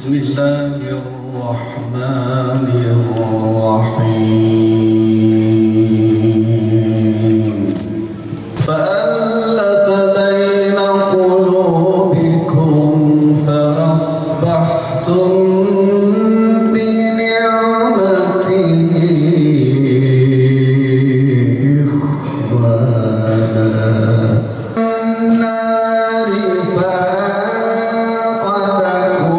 بسم الله الرحمن الرحيم فألف بين قلوبكم فأصبحتم بنعمته إخوانا النار فأنقذكم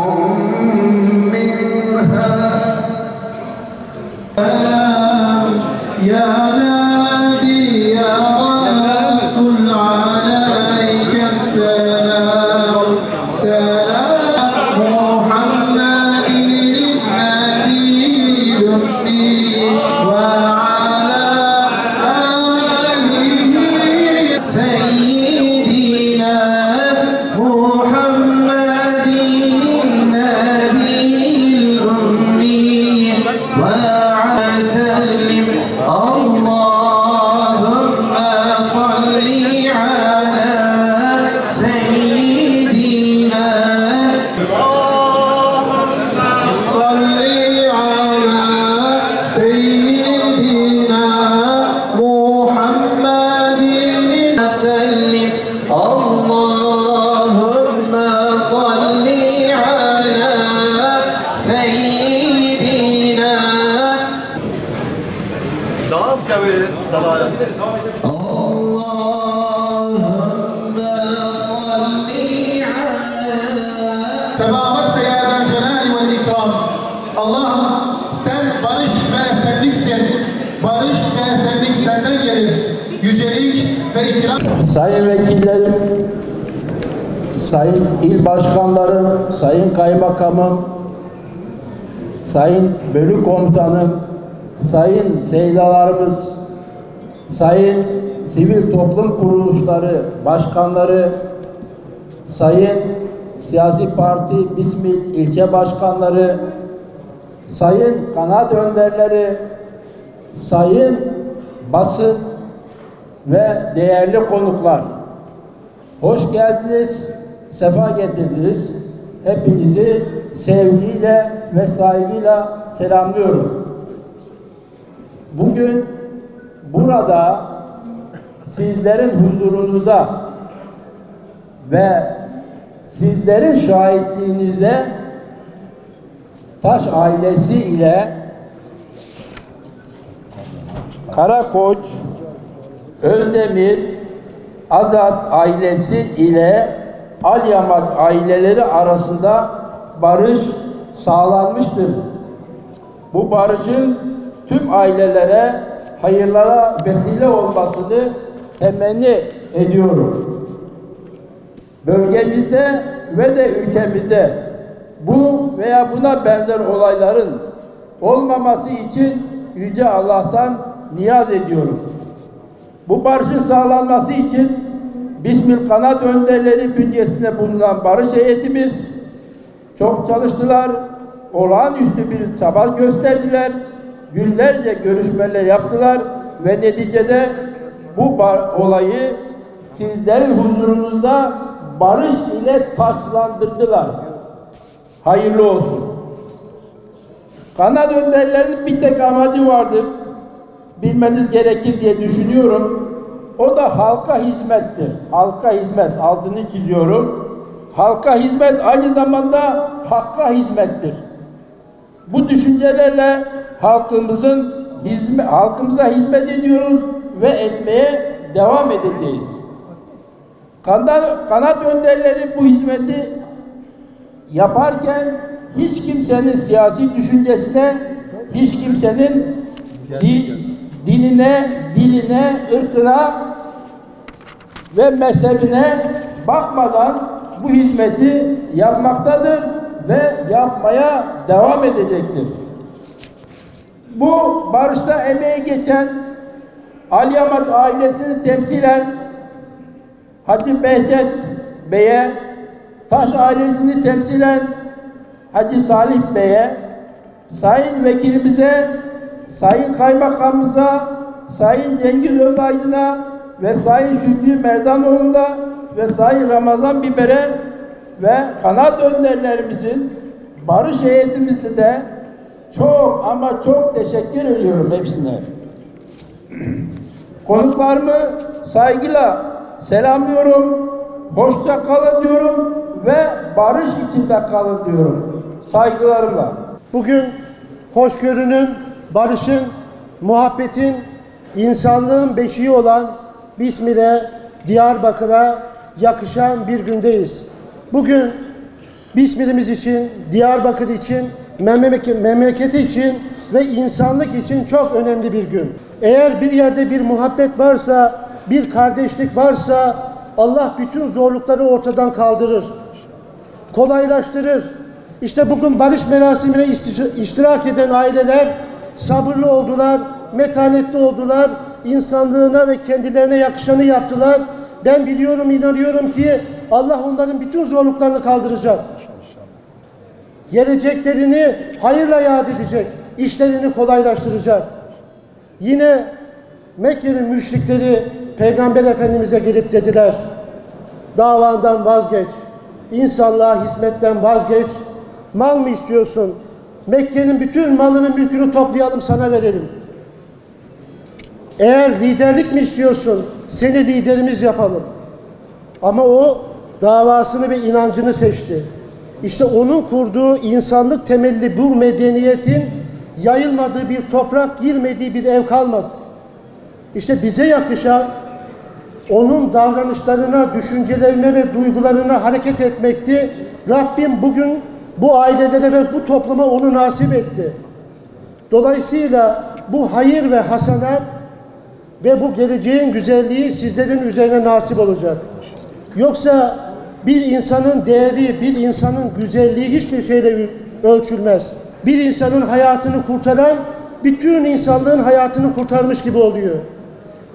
منها يا نبي يا رسول عليك السلام سلام محمد النبي الأمي وعلى آله سيدنا محمد النبي الأمي وسلم اللهم صل على سيدنا صل على سيدنا محمد وسلم اللهم صل على سيدنا Devam tabii sabah. Allahümme salli ala Tebarekte ya den celali vel ikram. Allah'ım sen barış ve esenliksin. Barış ve esenlik senden gelir. Yücelik ve ikram. Sayın vekillerim, sayın il başkanlarım, sayın kaymakamım, sayın bölük komutanım, sayın seydalarımız, sayın sivil toplum kuruluşları başkanları, sayın siyasi parti BİSMİL ilçe başkanları, sayın kanaat önderleri, sayın basın ve değerli konuklar, hoş geldiniz, sefa getirdiniz. Hepinizi sevgiyle ve saygıyla selamlıyorum. Bugün burada sizlerin huzurunuzda ve sizlerin şahitliğinizde Taş ailesi ile Karakoç, Özdemir, Azat ailesi ile Alyamaç aileleri arasında barış sağlanmıştır. Bu barışın tüm ailelere hayırlara vesile olmasını temenni ediyorum. Bölgemizde ve de ülkemizde bu veya buna benzer olayların olmaması için Yüce Allah'tan niyaz ediyorum. Bu barışın sağlanması için BİSMİL Kanaat Önderleri bünyesinde bulunan barış heyetimiz çok çalıştılar, olağanüstü bir çaba gösterdiler, günlerce görüşmeler yaptılar ve neticede bu olayı sizlerin huzurunuzda barış ile taçlandırdılar. Hayırlı olsun. Kanaat önderlerinin bir tek amacı vardır. Bilmeniz gerekir diye düşünüyorum. O da halka hizmettir. Halka hizmet, altını çiziyorum. Halka hizmet aynı zamanda hakka hizmettir. Bu düşüncelerle halkımıza hizmet ediyoruz ve etmeye devam edeceğiz. Kanaat önderleri bu hizmeti yaparken hiç kimsenin siyasi düşüncesine, hiç kimsenin dinine, diline, ırkına ve mezhebine bakmadan bu hizmeti yapmaktadır ve yapmaya devam edecektir. Bu barışta emeği geçen Alyamaç ailesini temsilen Hacı Behçet Bey'e, Taş ailesini temsilen Hacı Salih Bey'e, sayın vekilimize, sayın kaymakamımıza, sayın Cengiz Özaydın'a ve sayın Şükrü Merdanoğlu'na ve sayın Ramazan Biber'e ve kanaat önderlerimizin Barış heyetimizi de çok ama çok teşekkür ediyorum hepsine. Konuklarımı saygıyla selamlıyorum. Hoşça kalın diyorum ve barış içinde kalın diyorum. Saygılarımla. Bugün hoşgörünün, barışın, muhabbetin, insanlığın beşiği olan Bismil'e, Diyarbakır'a yakışan bir gündeyiz. Bugün Bismil'imiz için, Diyarbakır için, memleketi için ve insanlık için çok önemli bir gün. Eğer bir yerde bir muhabbet varsa, bir kardeşlik varsa Allah bütün zorlukları ortadan kaldırır, kolaylaştırır. İşte bugün barış merasimine iştirak eden aileler sabırlı oldular, metanetli oldular, insanlığına ve kendilerine yakışanı yaptılar. Ben biliyorum, inanıyorum ki Allah onların bütün zorluklarını kaldıracak. Geleceklerini hayırla yad edecek, işlerini kolaylaştıracak. Yine Mekke'nin müşrikleri Peygamber Efendimiz'e gelip dediler, davandan vazgeç, insanlığa hizmetten vazgeç, mal mı istiyorsun? Mekke'nin bütün malını, mülkünü toplayalım, sana verelim. Eğer liderlik mi istiyorsun? Seni liderimiz yapalım. Ama o davasını ve inancını seçti. İşte onun kurduğu insanlık temelli bu medeniyetin yayılmadığı bir toprak, girmediği bir ev kalmadı. İşte bize yakışan onun davranışlarına, düşüncelerine ve duygularına hareket etmekti. Rabbim bugün bu ailelere ve bu topluma onu nasip etti. Dolayısıyla bu hayır ve hasenat ve bu geleceğin güzelliği sizlerin üzerine nasip olacak. Yoksa bir insanın değeri, bir insanın güzelliği hiçbir şeyle ölçülmez. Bir insanın hayatını kurtaran, bütün insanlığın hayatını kurtarmış gibi oluyor.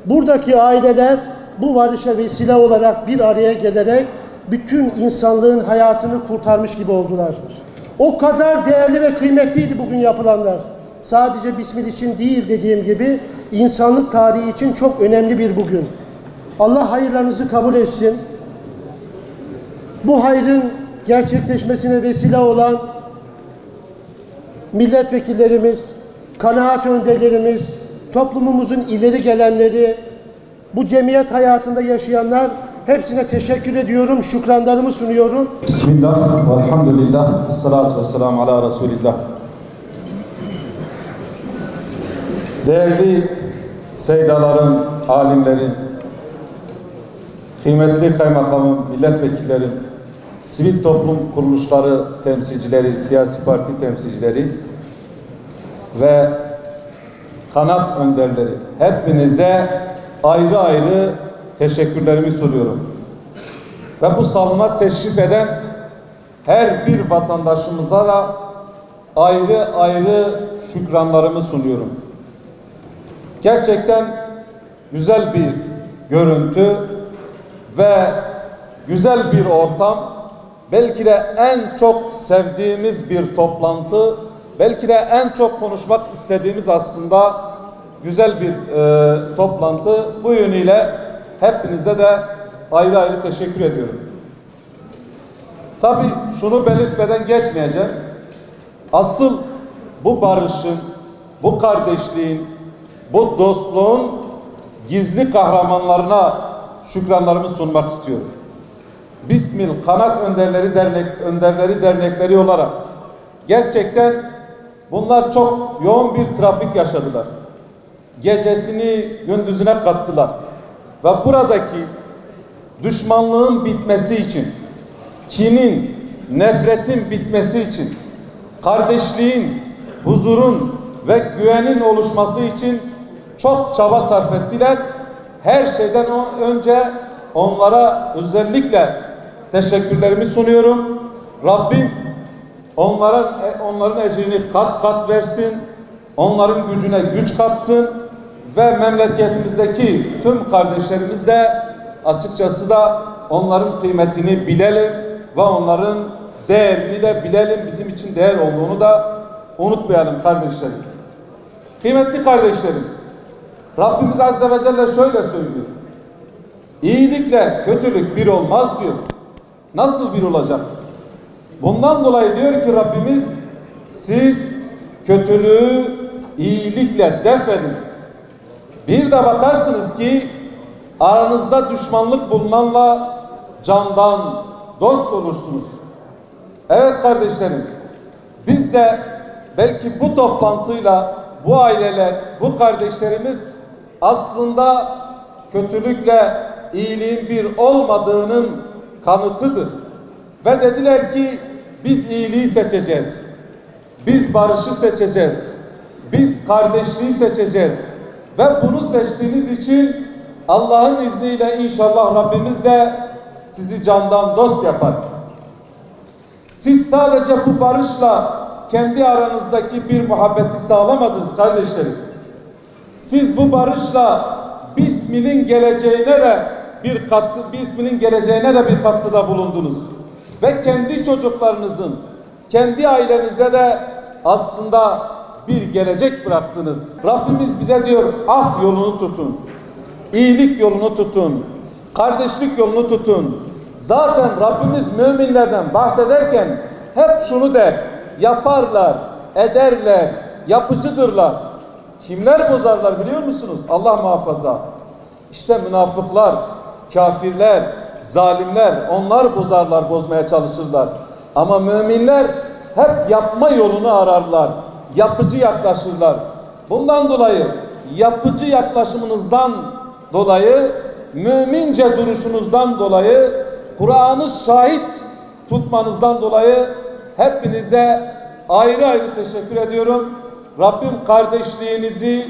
Buradaki aileler bu barışa vesile olarak bir araya gelerek bütün insanlığın hayatını kurtarmış gibi oldular. O kadar değerli ve kıymetliydi bugün yapılanlar. Sadece Bismil için değil, dediğim gibi insanlık tarihi için çok önemli bir bugün. Allah hayırlarınızı kabul etsin. Bu hayrın gerçekleşmesine vesile olan milletvekillerimiz, kanaat önderlerimiz, toplumumuzun ileri gelenleri, bu cemiyet hayatında yaşayanlar, hepsine teşekkür ediyorum, şükranlarımı sunuyorum. Bismillah, velhamdülillah, salatu vesselamu ala Resulillah. Değerli seydaların, alimlerin, kıymetli kaymakamın, milletvekillerin, sivil toplum kuruluşları temsilcileri, siyasi parti temsilcileri ve kanaat önderleri, hepinize ayrı ayrı teşekkürlerimi sunuyorum. Ve bu salona teşrif eden her bir vatandaşımıza da ayrı ayrı şükranlarımı sunuyorum. Gerçekten güzel bir görüntü ve güzel bir ortam. Belki de en çok sevdiğimiz bir toplantı, belki de en çok konuşmak istediğimiz aslında güzel bir toplantı. Bu yönüyle hepinize de ayrı ayrı teşekkür ediyorum. Tabii şunu belirtmeden geçmeyeceğim. Asıl bu barışın, bu kardeşliğin, bu dostluğun gizli kahramanlarına şükranlarımı sunmak istiyorum. Bismil Kanaat Önderleri Dernekleri olarak gerçekten bunlar çok yoğun bir trafik yaşadılar. Gecesini gündüzüne kattılar. Ve buradaki düşmanlığın bitmesi için, kinin, nefretin bitmesi için, kardeşliğin, huzurun ve güvenin oluşması için çok çaba sarf ettiler. Her şeyden önce onlara özellikle teşekkürlerimi sunuyorum. Rabbim onların ecrini kat kat versin. Onların gücüne güç katsın ve memleketimizdeki tüm kardeşlerimiz de açıkçası da onların kıymetini bilelim ve onların değerini de bilelim. Bizim için değer olduğunu da unutmayalım kardeşlerim. Kıymetli kardeşlerim, Rabbimiz Azze ve Celle şöyle söylüyor. İyilikle kötülük bir olmaz diyor. Nasıl bir olacak? Bundan dolayı diyor ki Rabbimiz, siz kötülüğü iyilikle def edin. Bir de bakarsınız ki aranızda düşmanlık bulunanla candan dost olursunuz. Evet kardeşlerim, biz de belki bu toplantıyla bu aileler, bu kardeşlerimiz aslında kötülükle iyiliğin bir olmadığının kanıtıdır. Ve dediler ki biz iyiliği seçeceğiz. Biz barışı seçeceğiz. Biz kardeşliği seçeceğiz. Ve bunu seçtiğiniz için Allah'ın izniyle inşallah Rabbimiz de sizi candan dost yapar. Siz sadece bu barışla kendi aranızdaki bir muhabbeti sağlamadınız kardeşlerim. Siz bu barışla Bismil'in geleceğine de bir katkıda bulundunuz. Ve kendi çocuklarınızın, kendi ailenize de aslında bir gelecek bıraktınız. Rabbimiz bize diyor, af yolunu tutun, iyilik yolunu tutun, kardeşlik yolunu tutun. Zaten Rabbimiz müminlerden bahsederken hep şunu der, yaparlar, ederler, yapıcıdırlar. Kimler bozarlar biliyor musunuz? Allah muhafaza. İşte münafıklar, kafirler, zalimler, onlar bozarlar, bozmaya çalışırlar. Ama müminler hep yapma yolunu ararlar, yapıcı yaklaşırlar. Bundan dolayı yapıcı yaklaşımınızdan dolayı, mümince duruşunuzdan dolayı, Kur'an'ı şahit tutmanızdan dolayı hepinize ayrı ayrı teşekkür ediyorum. Rabbim kardeşliğinizi,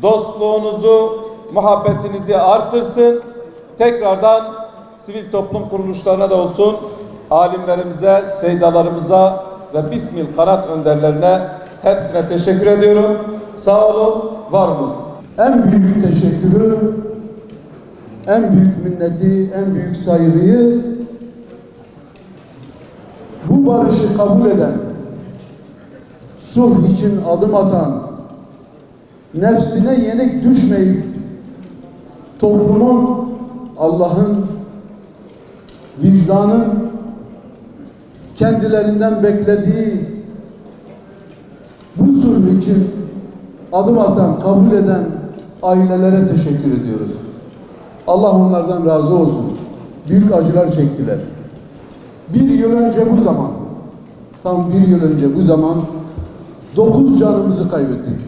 dostluğunuzu, muhabbetinizi artırsın. Tekrardan sivil toplum kuruluşlarına da olsun, alimlerimize, seydalarımıza ve Bismil kanat önderlerine hepsine teşekkür ediyorum. Sağ olun, var olun. En büyük teşekkürü, en büyük minneti, en büyük saygıyı bu barışı kabul eden, sulh için adım atan, nefsine yenik düşmeyip toplumun, Allah'ın, vicdanın kendilerinden beklediği bu sulh için adım atan, kabul eden ailelere teşekkür ediyoruz. Allah onlardan razı olsun. Büyük acılar çektiler. Bir yıl önce bu zaman, tam bir yıl önce bu zaman 9 canımızı kaybettik.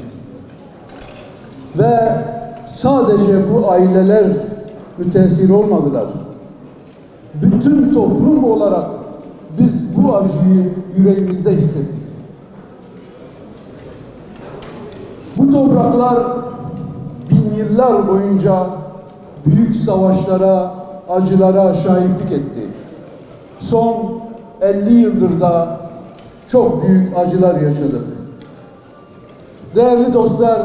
Ve sadece bu aileler müteessir olmadılar. Bütün toplum olarak biz bu acıyı yüreğimizde hissettik. Bu topraklar bin yıllar boyunca büyük savaşlara, acılara şahitlik etti. Son 50 yıldır da çok büyük acılar yaşadık. Değerli dostlar,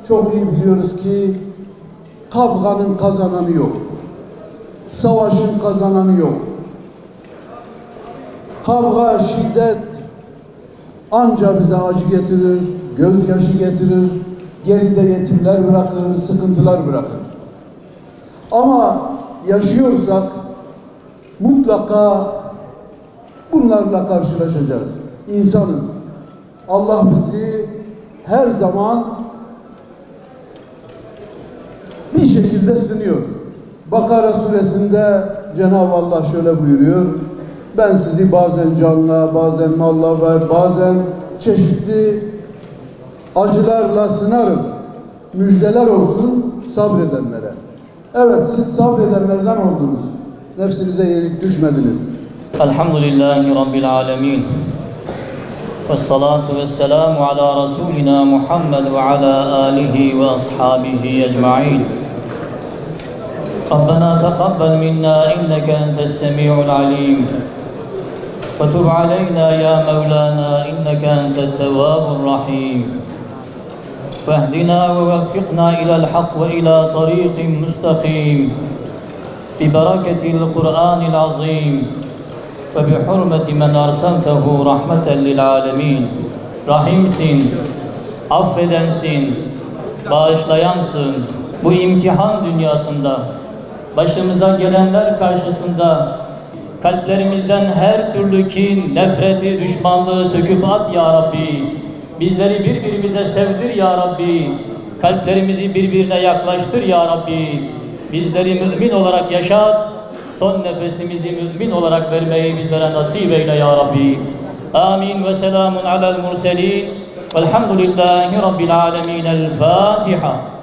çok iyi biliyoruz ki kavganın kazananı yok. Savaşın kazananı yok. Kavga, şiddet ancak bize acı getirir, gözyaşı getirir, geride yetimler bırakır, sıkıntılar bırakır. Ama yaşıyorsak mutlaka bunlarla karşılaşacağız. İnsanız. Allah bizi her zaman bir şekilde sınıyor. Bakara suresinde Cenab-ı Allah şöyle buyuruyor. Ben sizi bazen canla, bazen malla ve bazen çeşitli acılarla sınarım. Müjdeler olsun sabredenlere. Evet, siz sabredenlerden oldunuz. Nefsinize yenik düşmediniz. Elhamdülillahi Rabbil alemin. Vessalatu vesselamu ala Resulina Muhammed ve ala alihi ve ashabihi ecma'in. ربنا تقبل منا إنك أنت السميع العليم وتب علينا يا مولانا إنك أنت التواب الرحيم واهدنا ووفقنا إلى الحق وإلى طريق مستقيم ببركة القرآن العظيم وبحرمة من أرسلته رحمة للعالمين. Rahimsin, affedensin, bağışlayansın. Bu imtihan dünyasında başımıza gelenler karşısında Kalplerimizden her türlü kin, nefreti, düşmanlığı söküp at ya Rabbi. Bizleri birbirimize sevdir ya Rabbi. Kalplerimizi birbirine yaklaştır ya Rabbi. Bizleri mümin olarak yaşat. Son nefesimizi mümin olarak vermeyi bizlere nasip eyle ya Rabbi. Amin ve selamun alel murselin. Velhamdülillahi Rabbil alemin. El Fatiha.